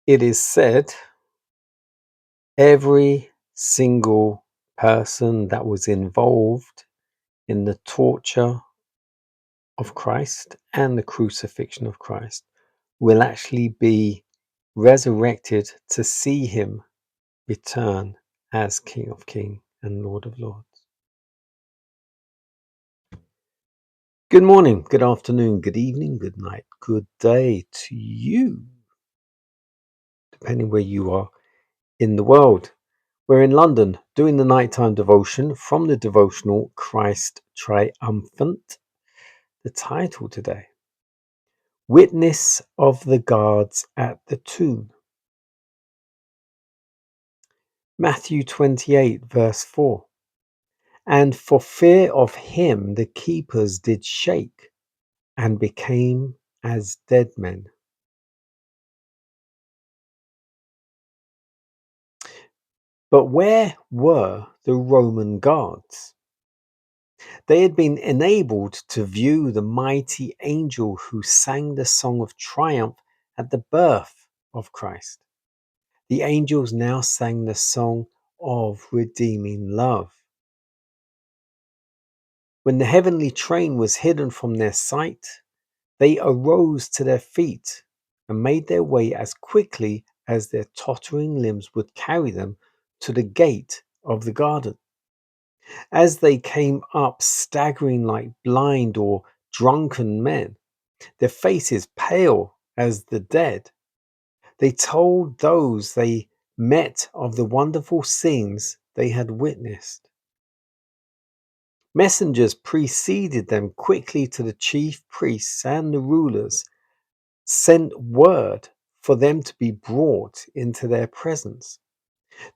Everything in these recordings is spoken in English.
It is said every single person that was involved in the torture of Christ and the crucifixion of Christ will actually be resurrected to see him return as King of Kings and Lord of Lords. Good morning, good afternoon, good evening, good night, good day to you, depending where you are in the world. We're in London doing the nighttime devotion from the devotional Christ Triumphant. The title today, Witness of the Guards at the Tomb. Matthew 28 verse 4. And for fear of him the keepers did shake and became as dead men. But where were the Roman guards? They had been enabled to view the mighty angel who sang the song of triumph at the birth of Christ. The angels now sang the song of redeeming love. When the heavenly train was hidden from their sight, they arose to their feet and made their way as quickly as their tottering limbs would carry them to the gate of the garden. As they came up staggering like blind or drunken men, their faces pale as the dead, they told those they met of the wonderful scenes they had witnessed. Messengers preceded them quickly to the chief priests and the rulers, sent word for them to be brought into their presence.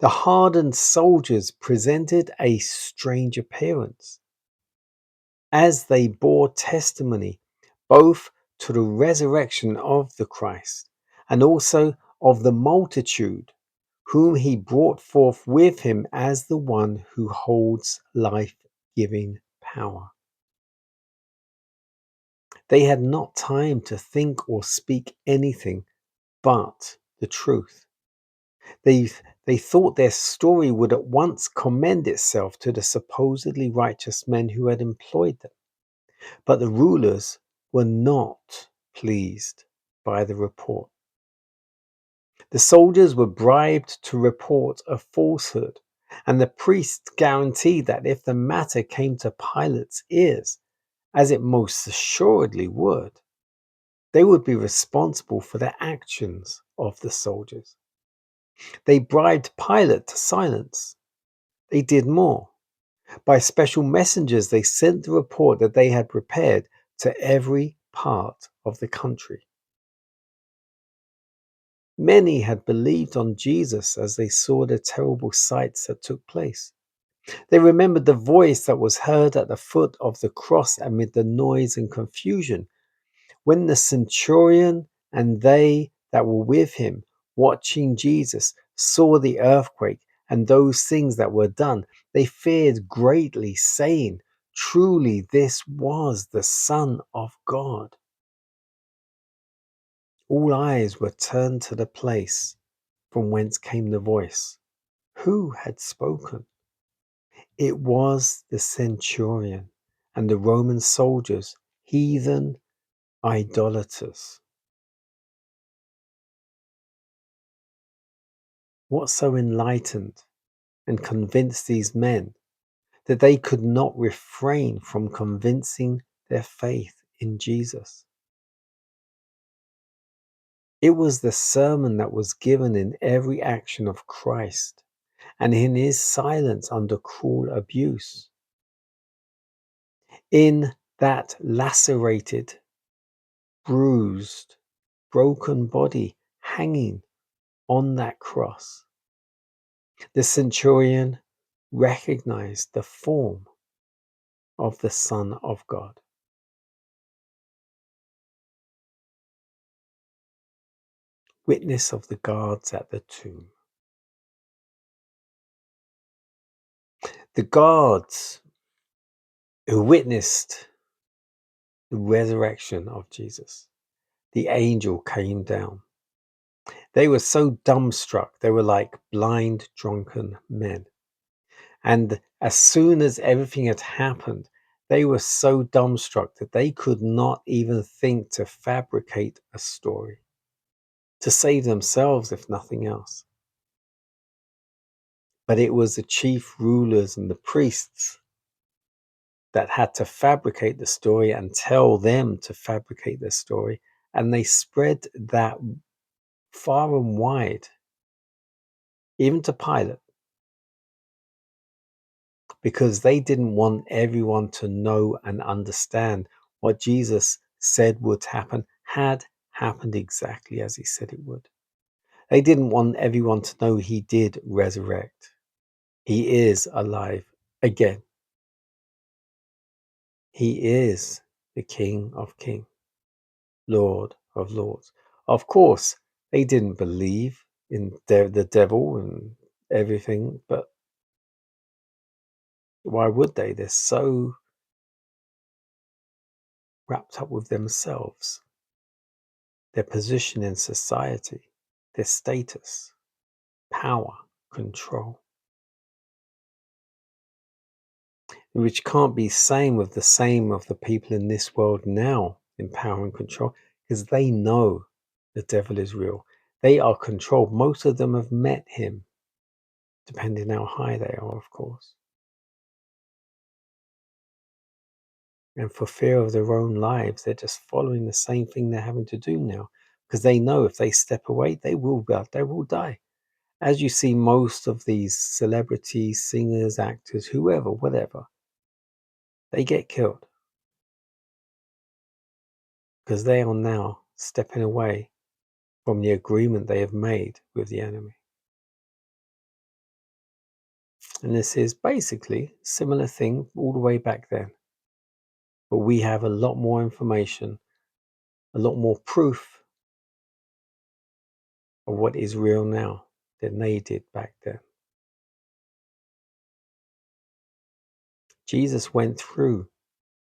The hardened soldiers presented a strange appearance as they bore testimony both to the resurrection of the Christ and also of the multitude whom he brought forth with him as the one who holds life-giving power. They had not time to think or speak anything but the truth. They thought their story would at once commend itself to the supposedly righteous men who had employed them. But the rulers were not pleased by the report. The soldiers were bribed to report a falsehood, and the priests guaranteed that if the matter came to Pilate's ears, as it most assuredly would, they would be responsible for the actions of the soldiers. They bribed Pilate to silence. They did more. By special messengers, they sent the report that they had prepared to every part of the country. Many had believed on Jesus as they saw the terrible sights that took place. They remembered the voice that was heard at the foot of the cross amid the noise and confusion. When the centurion and they that were with him, watching Jesus, saw the earthquake and those things that were done, they feared greatly, saying, Truly, this was the Son of God. All eyes were turned to the place from whence came the voice. Who had spoken? It was the centurion and the Roman soldiers, heathen idolaters. What so enlightened and convinced these men that they could not refrain from convincing their faith in Jesus? It was the sermon that was given in every action of Christ and in his silence under cruel abuse. In that lacerated, bruised, broken body hanging on that cross, the centurion recognized the form of the Son of God. Witness of the guards at the tomb. The guards who witnessed the resurrection of Jesus, the angel came down. They were so dumbstruck. They were like blind, drunken men. And as soon as everything had happened, they were so dumbstruck that they could not even think to fabricate a story to save themselves, if nothing else. But it was the chief rulers and the priests that had to fabricate the story and tell them to fabricate the story. And they spread that far and wide, even to Pilate, because they didn't want everyone to know and understand what Jesus said would happen had happened exactly as he said it would. They didn't want everyone to know he did resurrect. He is alive again. He is the King of Kings, Lord of Lords. Of course, they didn't believe in the devil and everything, but why would they? They're so wrapped up with themselves, their position in society, their status, power, control, which can't be same with the same of the people in this world now in power and control, because they know the devil is real. They are controlled. Most of them have met him, depending how high they are, of course. And for fear of their own lives, they're just following the same thing they're having to do now, because they know if they step away, they will die. As you see, most of these celebrities, singers, actors, whoever, whatever, they get killed because they are now stepping away from the agreement they have made with the enemy. And this is basically a similar thing all the way back then. But we have a lot more information, a lot more proof of what is real now than they did back then. Jesus went through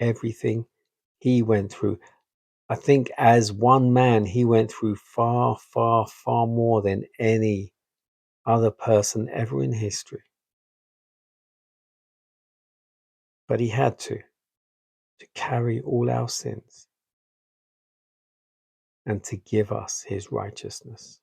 everything he went through. I think as one man, he went through far, far, far more than any other person ever in history. But he had to carry all our sins and to give us his righteousness.